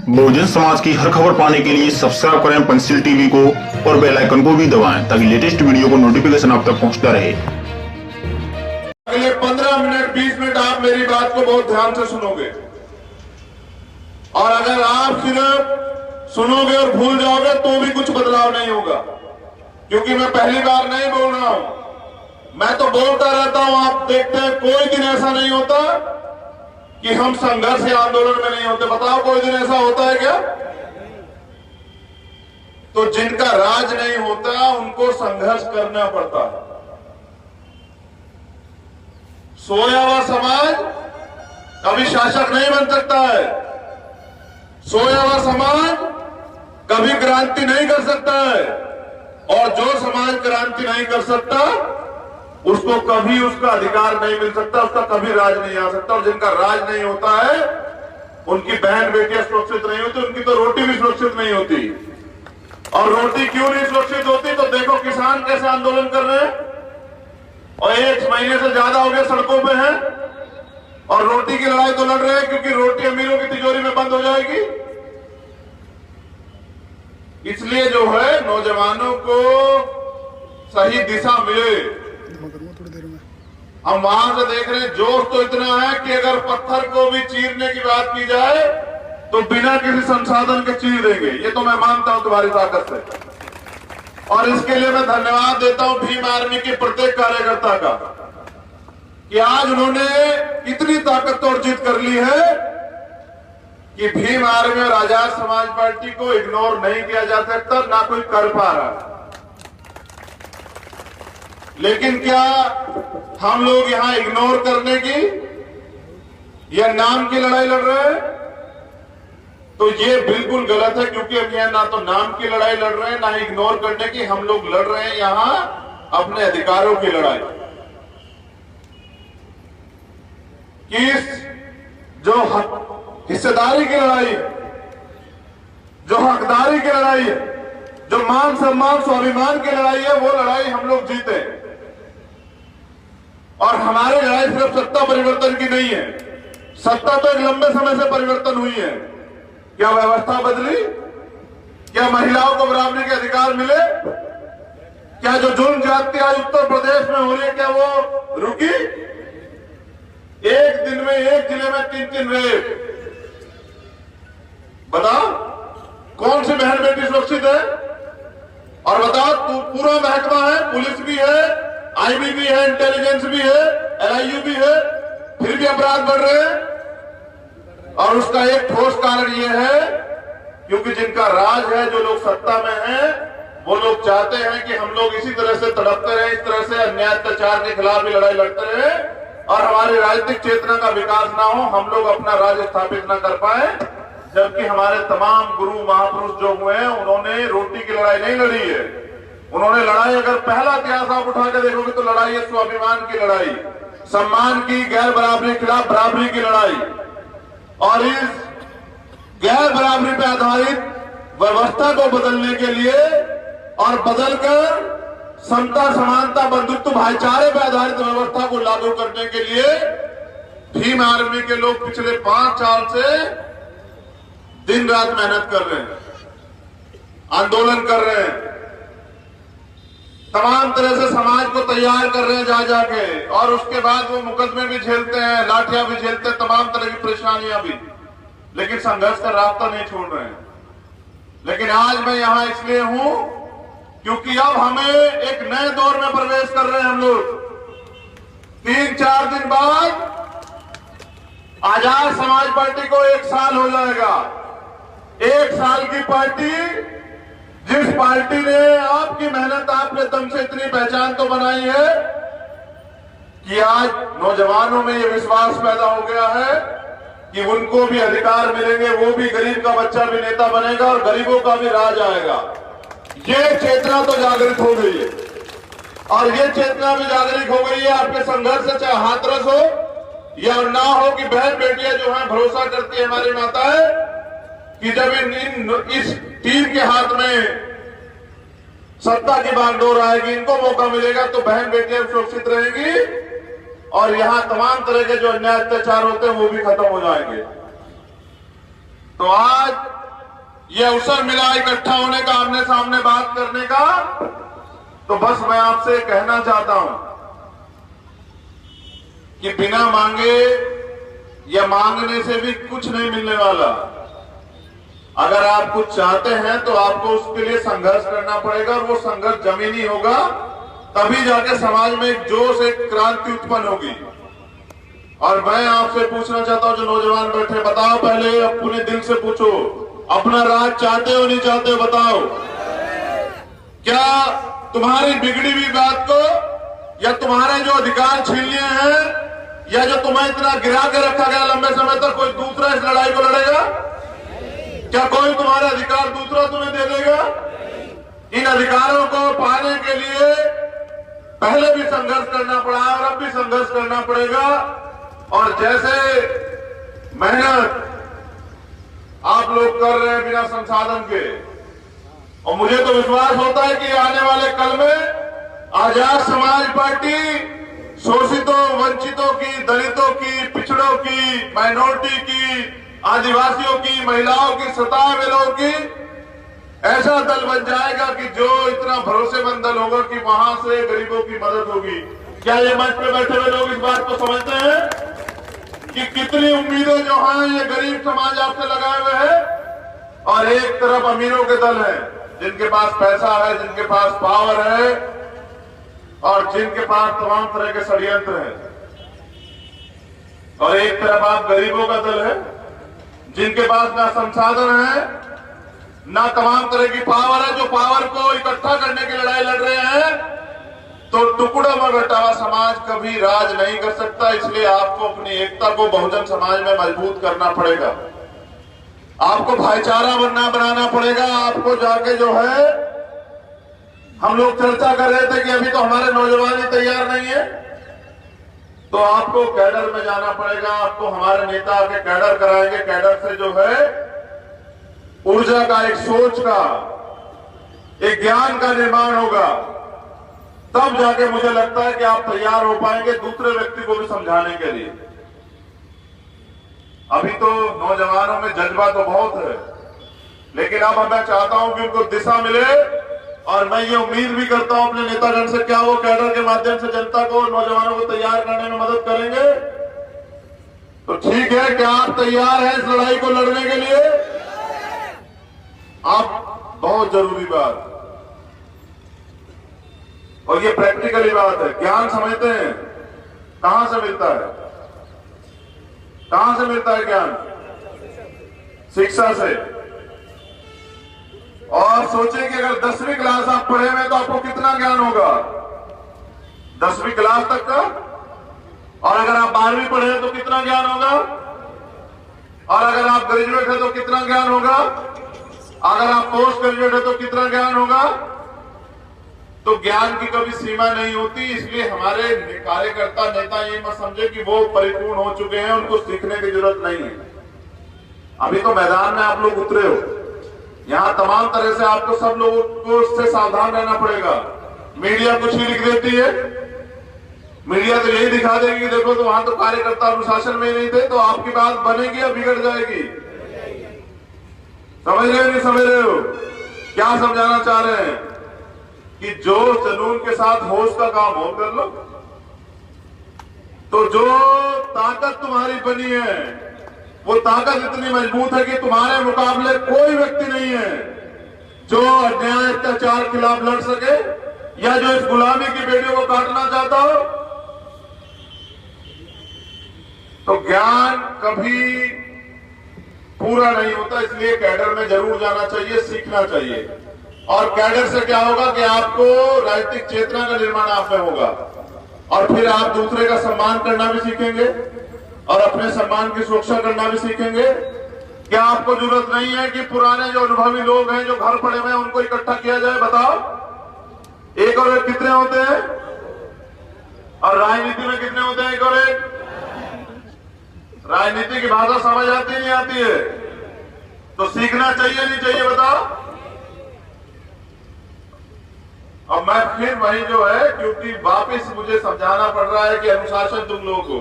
बहुजन समाज की हर खबर पाने के लिए सब्सक्राइब करें पंचशील टीवी को और बेल आइकन को भी दबाएं ताकि लेटेस्ट वीडियो को नोटिफिकेशन आप तक पहुंचता रहे। अगले 15 मिनट 20 मिनट आप मेरी बात को बहुत ध्यान से सुनोगे, और अगर आप सिर्फ सुनोगे और भूल जाओगे तो भी कुछ बदलाव नहीं होगा, क्योंकि मैं पहली बार नहीं बोल रहा हूं। मैं तो बोलता रहता हूं। आप देखते हैं कोई दिन ऐसा नहीं होता कि हम संघर्ष या आंदोलन में नहीं होते। बताओ कोई दिन ऐसा होता है क्या? तो जिनका राज नहीं होता उनको संघर्ष करना पड़ता है। सोया हुआ समाज कभी शासक नहीं बन सकता है। सोया हुआ समाज कभी क्रांति नहीं कर सकता है, और जो समाज क्रांति नहीं कर सकता उसको कभी उसका अधिकार नहीं मिल सकता, उसका कभी राज नहीं आ सकता। और जिनका राज नहीं होता है उनकी बहन बेटियां सुरक्षित नहीं होती, उनकी तो रोटी भी सुरक्षित नहीं होती। और रोटी क्यों नहीं सुरक्षित होती? तो देखो किसान कैसे आंदोलन कर रहे हैं, और 1 महीने से ज्यादा हो गया सड़कों पे हैं, और रोटी की लड़ाई तो लड़ रहे हैं क्योंकि रोटी अमीरों की तिजोरी में बंद हो जाएगी। इसलिए जो है नौजवानों को सही दिशा मिले। हम वहां से देख रहे हैं जोश तो इतना है कि अगर पत्थर को भी चीरने की बात की जाए तो बिना किसी संसाधन के चीर देंगे। ये तो मैं मानता हूं तुम्हारी ताकत से, और इसके लिए मैं धन्यवाद देता हूं भीम आर्मी के प्रत्येक कार्यकर्ता का कि आज उन्होंने इतनी ताकत तो अर्जित कर ली है कि भीम आर्मी और आजाद समाज पार्टी को इग्नोर नहीं किया जा सकता, ना कोई कर पा रहा। लेकिन क्या हम लोग यहां इग्नोर करने की या नाम की लड़ाई लड़ रहे हैं? तो ये बिल्कुल गलत है, क्योंकि हम यहां ना तो नाम की लड़ाई लड़ रहे हैं ना ही इग्नोर करने की। हम लोग लड़ रहे हैं यहां अपने अधिकारों की लड़ाई। किस जो हिस्सेदारी की लड़ाई है, जो हकदारी की लड़ाई है, जो मान सम्मान स्वाभिमान की लड़ाई है, वो लड़ाई हम लोग जीते। और हमारी लड़ाई सिर्फ सत्ता परिवर्तन की नहीं है। सत्ता तो एक लंबे समय से परिवर्तन हुई है। क्या व्यवस्था बदली? क्या महिलाओं को बराबरी के अधिकार मिले? क्या जो जुल्म ज्यादती आज उत्तर प्रदेश में हो रही है क्या वो रुकी? एक दिन में एक जिले में 3-3 रेप। बताओ कौन सी बहन बेटी सुरक्षित है? और बताओ पूरा महकमा है, पुलिस भी है, आईबी भी है, इंटेलिजेंस भी है, एलआईयू भी है, फिर भी अपराध बढ़ रहे हैं। और उसका एक ठोस कारण यह है क्योंकि जिनका राज है, जो लोग सत्ता में हैं, वो लोग चाहते हैं कि हम लोग इसी तरह से तड़पते रहे, इस तरह से अन्याय अत्याचार के खिलाफ भी लड़ाई लड़ते रहे, और हमारी राजनीतिक चेतना का विकास ना हो, हम लोग अपना राज स्थापित ना कर पाए। जबकि हमारे तमाम गुरु महापुरुष जो हुए हैं उन्होंने रोटी की लड़ाई नहीं लड़ी है। उन्होंने लड़ाई, अगर पहला इतिहास आप उठा के देखोगे तो लड़ाई है स्वाभिमान की लड़ाई, सम्मान की, गैर बराबरी के खिलाफ बराबरी की लड़ाई। और इस गैर बराबरी पर आधारित व्यवस्था को बदलने के लिए और बदलकर समता, समानता, बंधुत्व, भाईचारे पर आधारित व्यवस्था को लागू करने के लिए भीम आर्मी के लोग पिछले 5 साल से दिन रात मेहनत कर रहे हैं, आंदोलन कर रहे हैं, तमाम तरह से समाज को तैयार कर रहे हैं जा जाके, और उसके बाद वो मुकदमे भी झेलते हैं, लाठियां भी झेलते हैं, तमाम तरह की परेशानियां भी, लेकिन संघर्ष का रास्ता नहीं छोड़ रहे हैं। लेकिन आज मैं यहां इसलिए हूं क्योंकि अब हमें एक नए दौर में प्रवेश कर रहे हैं हम लोग। 3-4 दिन बाद आजाद समाज पार्टी को 1 साल हो जाएगा। 1 साल की पार्टी, जिस पार्टी ने आपकी मेहनत, आपके दम से इतनी पहचान तो बनाई है कि आज नौजवानों में यह विश्वास पैदा हो गया है कि उनको भी अधिकार मिलेंगे, वो भी, गरीब का बच्चा भी नेता बनेगा और गरीबों का भी राज आएगा। ये चेतना तो जागृत हो गई है, और ये चेतना भी जागृत हो गई है आपके संघर्ष से, चाहे हाथरस हो या ना हो, कि बहन बेटियां जो है भरोसा करती है हमारी माताएं कि जब इस टीम के हाथ में सत्ता की बागडोर आएगी, इनको मौका मिलेगा, तो बहन बेटियां सुरक्षित रहेंगी, और यहां तमाम तरह के जो अन्याय अत्याचार होते हैं वो भी खत्म हो जाएंगे। तो आज ये अवसर मिला इकट्ठा होने का, आमने सामने बात करने का, तो बस मैं आपसे कहना चाहता हूं कि बिना मांगे या मांगने से भी कुछ नहीं मिलने वाला। अगर आप कुछ चाहते हैं तो आपको उसके लिए संघर्ष करना पड़ेगा, और वो संघर्ष जमीनी होगा, तभी जाके समाज में एक जोश, एक क्रांति उत्पन्न होगी। और मैं आपसे पूछना चाहता हूं, जो नौजवान बैठे, बताओ पहले अपने दिल से पूछो, अपना राज चाहते हो नहीं चाहते हो? बताओ, क्या तुम्हारी बिगड़ी हुई बात को, या तुम्हारे जो अधिकार छीन लिए हैं, या जो तुम्हें इतना गिरा के रखा गया लंबे समय तक, कोई दूसरा इस लड़ाई को लड़ेगा? क्या कोई तुम्हारा अधिकार दूसरा तुम्हें दे देगा? इन अधिकारों को पाने के लिए पहले भी संघर्ष करना पड़ा और अब भी संघर्ष करना पड़ेगा। और जैसे मेहनत आप लोग कर रहे हैं बिना संसाधन के, और मुझे तो विश्वास होता है कि आने वाले कल में आजाद समाज पार्टी शोषितों, वंचितों की, दलितों की, पिछड़ों की, माइनॉरिटी की, आदिवासियों की, महिलाओं की, सताए हुए लोगों की ऐसा दल बन जाएगा कि जो इतना भरोसेमंद दल होगा कि वहां से गरीबों की मदद होगी। क्या ये मंच पे बैठे हुए लोग इस बात को समझते हैं कि कितनी उम्मीदें जो हैं ये गरीब समाज आपसे लगाए हुए है? और एक तरफ अमीरों के दल है, जिनके पास पैसा है, जिनके पास पावर है, और जिनके पास तमाम तरह के षड्यंत्र है। और एक तरफ आप गरीबों का दल है, जिनके पास ना संसाधन है, ना तमाम तरह की पावर है, जो पावर को इकट्ठा करने की लड़ाई लड़ रहे हैं। तो टुकड़ा में बटा हुआ समाज कभी राज नहीं कर सकता। इसलिए आपको अपनी एकता को बहुजन समाज में मजबूत करना पड़ेगा, आपको भाईचारा बनाना पड़ेगा। आपको जाके जो है, हम लोग चर्चा कर रहे थे कि अभी तो हमारे नौजवान ही तैयार नहीं है, तो आपको कैडर में जाना पड़ेगा। आपको हमारे नेता आके कैडर कराएंगे। कैडर से जो है ऊर्जा का, एक सोच का, एक ज्ञान का निर्माण होगा। तब जाके मुझे लगता है कि आप तैयार हो पाएंगे दूसरे व्यक्ति को भी समझाने के लिए। अभी तो नौजवानों में जज्बा तो बहुत है, लेकिन अब मैं चाहता हूं कि उनको दिशा मिले। और मैं ये उम्मीद भी करता हूं अपने नेतागण से, क्या वो कैडर के माध्यम से जनता को, नौजवानों को तैयार करने में मदद करेंगे? तो ठीक है, क्या आप तैयार हैं इस लड़ाई को लड़ने के लिए? आप, बहुत जरूरी बात, और ये प्रैक्टिकली बात है। ज्ञान समझते हैं कहां से मिलता है? कहां से मिलता है ज्ञान? शिक्षा से। और सोचिए कि अगर 10वीं क्लास आप पढ़े हुए तो आपको कितना ज्ञान होगा 10वीं क्लास तक का। और अगर आप 12वीं पढ़े हैं तो कितना ज्ञान होगा? और अगर आप ग्रेजुएट है तो कितना ज्ञान होगा? अगर आप पोस्ट ग्रेजुएट है तो कितना ज्ञान होगा? तो ज्ञान की कभी सीमा नहीं होती। इसलिए हमारे कार्यकर्ता, नेता ये मत समझे कि वो परिपूर्ण हो चुके हैं, उनको सीखने की जरूरत नहीं है। अभी तो मैदान में आप लोग उतरे हो, यहां तमाम तरह से आपको सब लोगों को उससे सावधान रहना पड़ेगा। मीडिया कुछ ही लिख देती है, मीडिया तो यही दिखा देगी कि देखो तो वहां तो कार्यकर्ता अनुशासन में नहीं थे, तो आपकी बात बनेगी या बिगड़ जाएगी? समझ रहे हो नहीं समझ रहे हो? क्या समझाना चाह रहे हैं कि जो जुनून के साथ होश का काम हो कर लो। तो जो ताकत तुम्हारी बनी है, वो ताकत इतनी मजबूत है कि तुम्हारे मुकाबले कोई व्यक्ति नहीं है जो अन्याय अत्याचार के खिलाफ लड़ सके, या जो इस गुलामी की बेड़ियों को काटना चाहता हो। तो ज्ञान कभी पूरा नहीं होता, इसलिए कैडर में जरूर जाना चाहिए, सीखना चाहिए। और कैडर से क्या होगा कि आपको राजनीतिक चेतना का निर्माण आप में होगा, और फिर आप दूसरे का सम्मान करना भी सीखेंगे और अपने सम्मान की सुरक्षा करना भी सीखेंगे। क्या आपको जरूरत नहीं है कि पुराने जो अनुभवी लोग हैं, जो घर पड़े हुए हैं, उनको इकट्ठा किया जाए? बताओ, एक और एक कितने होते हैं? और राजनीति में कितने होते हैं? एक और एक। राजनीति की भाषा समझ आती नहीं आती है? तो सीखना चाहिए नहीं चाहिए? बताओ। अब मैं फिर वही जो है, क्योंकि वापस मुझे समझाना पड़ रहा है कि अनुशासन तुम लोगों को,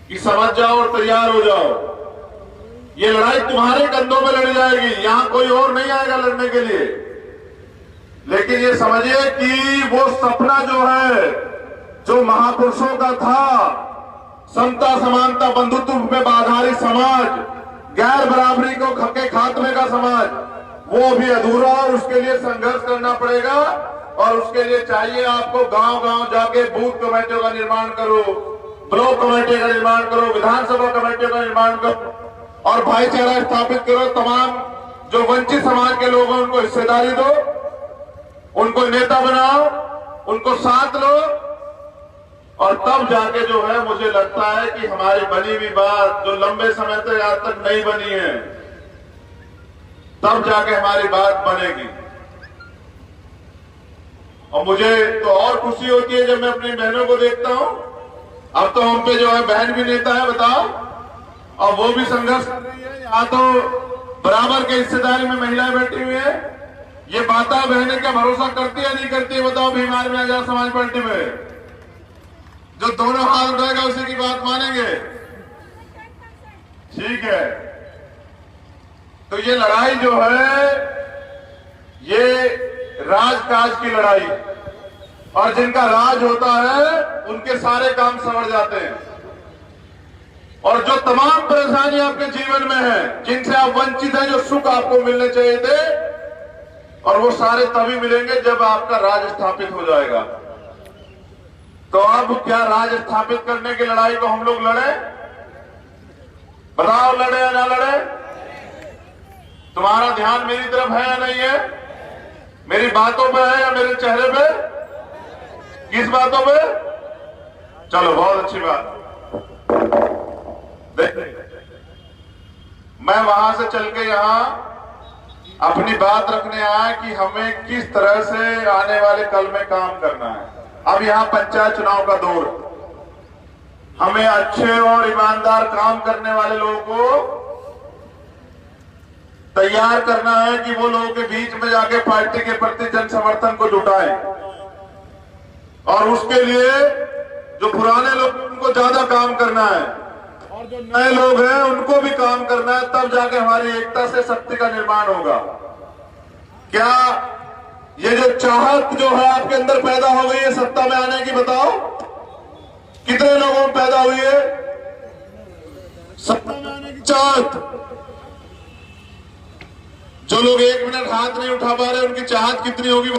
कि समझ जाओ और तैयार हो जाओ। ये लड़ाई तुम्हारे कंधों में लड़ी जाएगी, यहां कोई और नहीं आएगा लड़ने के लिए। लेकिन ये समझिए कि वो सपना जो है, जो महापुरुषों का था, समता समानता बंधुत्व पे आधारित समाज, गैर बराबरी को के खात्मे का समाज, वो भी अधूरा और उसके लिए संघर्ष करना पड़ेगा। और उसके लिए चाहिए आपको गांव गांव जाके बूथ कमेटियों का निर्माण करो, ब्लॉक कमेटी का निर्माण करो, विधानसभा कमेटियों का निर्माण करो और भाईचारा स्थापित करो। तमाम जो वंचित समाज के लोग हैं उनको हिस्सेदारी दो, उनको नेता बनाओ, उनको साथ लो और तब जाके जो है मुझे लगता है कि हमारी बनी हुई बात जो लंबे समय तक आज तक नहीं बनी है, तब जाके हमारी बात बनेगी। और मुझे तो और खुशी होती है जब मैं अपनी बहनों को देखता हूं। अब तो हम पे जो है बहन भी नेता है, बताओ, और वो भी संघर्ष कर रही है। यहाँ तो बराबर के हिस्सेदारी में महिलाएं बैठी हुई है। ये माता बहनें क्या भरोसा करती है नहीं करती है, बताओ बीमार में आजाद समाज पार्टी में जो दोनों हाथ उठाएगा उसी की बात मानेंगे। ठीक है, तो ये लड़ाई जो है ये राजकाज की लड़ाई, और जिनका राज होता है उनके सारे काम संवर जाते हैं। और जो तमाम परेशानियां आपके जीवन में है, जिनसे आप वंचित हैं, जो सुख आपको मिलने चाहिए थे, और वो सारे तभी मिलेंगे जब आपका राज स्थापित हो जाएगा। तो अब क्या राज स्थापित करने की लड़ाई को हम लोग लड़े? बताओ, लड़े या ना लड़े? तुम्हारा ध्यान मेरी तरफ है या नहीं है? मेरी बातों पे है या मेरे चेहरे पे? किस बातों पे? चलो, बहुत अच्छी बात। मैं वहां से चल के यहां अपनी बात रखने आया कि हमें किस तरह से आने वाले कल में काम करना है। अब यहां पंचायत चुनाव का दौर, हमें अच्छे और ईमानदार काम करने वाले लोगों को तैयार करना है कि वो लोगों के बीच में जाके पार्टी के प्रति जन समर्थन को जुटाएं। और उसके लिए जो पुराने लोग उनको ज्यादा काम करना है और जो नए लोग हैं उनको भी काम करना है, तब जाके हमारी एकता से शक्ति का निर्माण होगा। क्या ये जो चाहत जो है आपके अंदर पैदा हो गई है सत्ता में आने की, बताओ कितने लोगों में पैदा हुई है सत्ता में आने की चाहत? जो लोग एक मिनट हाथ नहीं उठा पा रहे, उनकी चाहत कितनी होगी?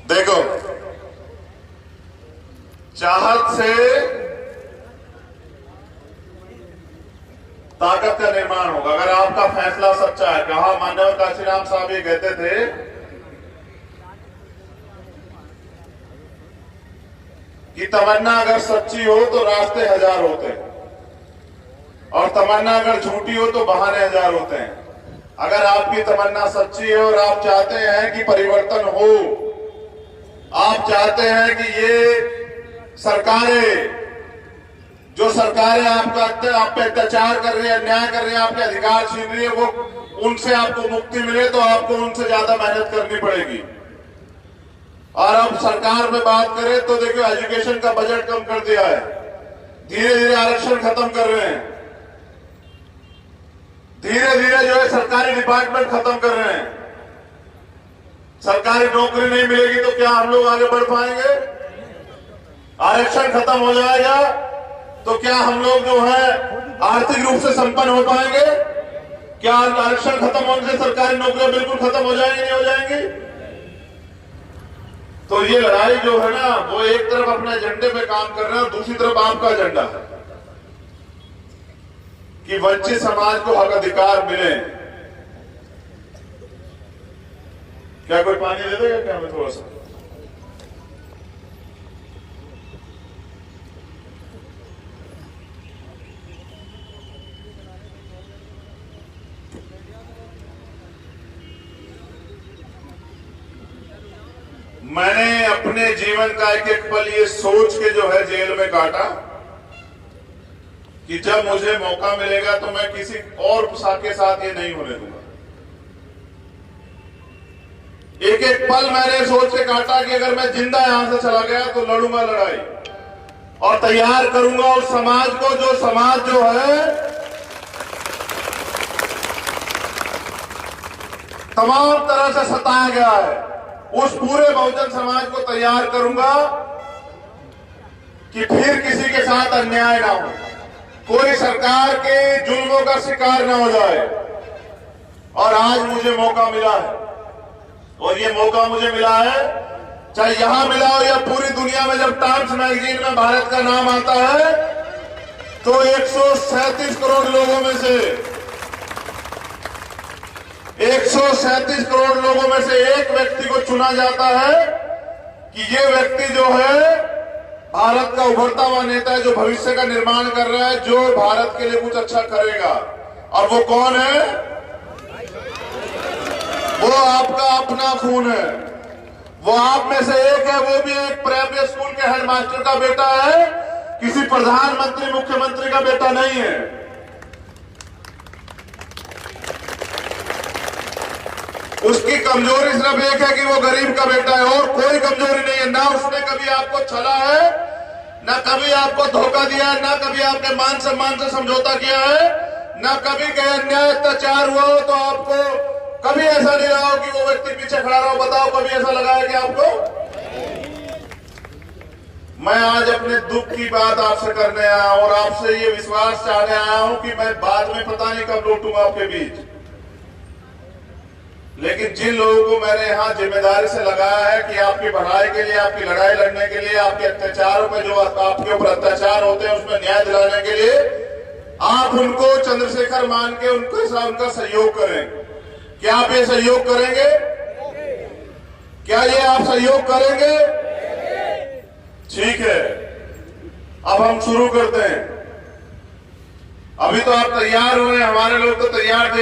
देखो, चाहत से ताकत का निर्माण होगा। अगर आपका फैसला सच्चा है, कहा मानव काशीराम साहब ये कहते थे कि तमन्ना अगर सच्ची हो तो रास्ते हजार होते हैं, और तमन्ना अगर झूठी हो तो बहाने हजार होते हैं। अगर आपकी तमन्ना सच्ची है और आप चाहते हैं कि परिवर्तन हो, आप चाहते हैं कि ये सरकारें, जो सरकारें आप पे अत्याचार कर रही है, अन्याय कर रही है, आपके अधिकार छीन रही है, वो उनसे आपको मुक्ति मिले, तो आपको उनसे ज्यादा मेहनत करनी पड़ेगी। और अब सरकार में बात करें तो देखिए, एजुकेशन का बजट कम कर दिया है, धीरे धीरे आरक्षण खत्म कर रहे हैं, धीरे धीरे जो है सरकारी डिपार्टमेंट खत्म कर रहे हैं। सरकारी नौकरी नहीं मिलेगी तो क्या हम लोग आगे बढ़ पाएंगे? आरक्षण खत्म हो जाएगा तो क्या हम लोग जो है आर्थिक रूप से संपन्न हो पाएंगे? क्या आरक्षण खत्म होने से सरकारी नौकरियां बिल्कुल खत्म हो जाएंगी, नहीं हो जाएंगी? तो ये लड़ाई जो है ना, वो एक तरफ अपने एजेंडे पे काम कर रहा है और दूसरी तरफ आपका एजेंडा है कि वंचित समाज को हक अधिकार मिले। क्या कोई पानी दे देगा क्या हमें थोड़ा सा? मैंने अपने जीवन का एक एक पल ये सोच के जो है जेल में काटा कि जब मुझे मौका मिलेगा तो मैं किसी और के साथ ये नहीं होने दूंगा। एक एक पल मैंने सोच के काटा कि अगर मैं जिंदा यहां से चला गया तो लड़ूंगा लड़ाई और तैयार करूंगा उस समाज को, जो समाज जो है तमाम तरह से सताया गया है, उस पूरे बहुजन समाज को तैयार करूंगा कि फिर किसी के साथ अन्याय ना हो, कोई सरकार के जुल्मों का शिकार ना हो जाए। और आज मुझे मौका मिला है, और ये मौका मुझे मिला है, चाहे यहां मिला हो या पूरी दुनिया में। जब टाइम्स मैगजीन में भारत का नाम आता है तो 137 करोड़ लोगों में से 137 करोड़ लोगों में से एक व्यक्ति को चुना जाता है कि ये व्यक्ति जो है भारत का उभरता हुआ नेता है, जो भविष्य का निर्माण कर रहा है, जो भारत के लिए कुछ अच्छा करेगा। और वो कौन है? वो आपका अपना खून है, वो आप में से एक है। वो भी एक प्राइमरी स्कूल के हेडमास्टर का बेटा है, किसी प्रधानमंत्री मुख्यमंत्री का बेटा नहीं है। उसकी कमजोरी सिर्फ एक है कि वो गरीब का बेटा है, और कोई कमजोरी नहीं है। ना उसने कभी आपको छला है, ना कभी आपको धोखा दिया है, ना कभी आपके मान सम्मान से समझौता किया है, ना कभी कहीं अन्याय अत्याचार हुआ हो तो आपको कभी ऐसा नहीं रहा हो कि वो व्यक्ति पीछे खड़ा रहा हो। बताओ कभी ऐसा लगा है कि आपको? मैं आज अपने दुख की बात आपसे करने आया हूं और आपसे ये विश्वास चाहने आया हूं कि मैं बाद में पता नहीं कब लौटूंगा आपके बीच, लेकिन जिन लोगों को मैंने यहां जिम्मेदारी से लगाया है कि आपकी भलाई के लिए, आपकी लड़ाई लड़ने के लिए, आपके अत्याचारों पे जो आपके ऊपर अत्याचार होते हैं उसमें न्याय दिलाने के लिए, आप उनको चंद्रशेखर मान के उनका सहयोग करें। क्या आप ये सहयोग करेंगे? क्या ये आप सहयोग करेंगे? ठीक है, अब हम शुरू करते हैं। अभी तो आप तैयार हुए, हमारे लोग तो तैयार थे।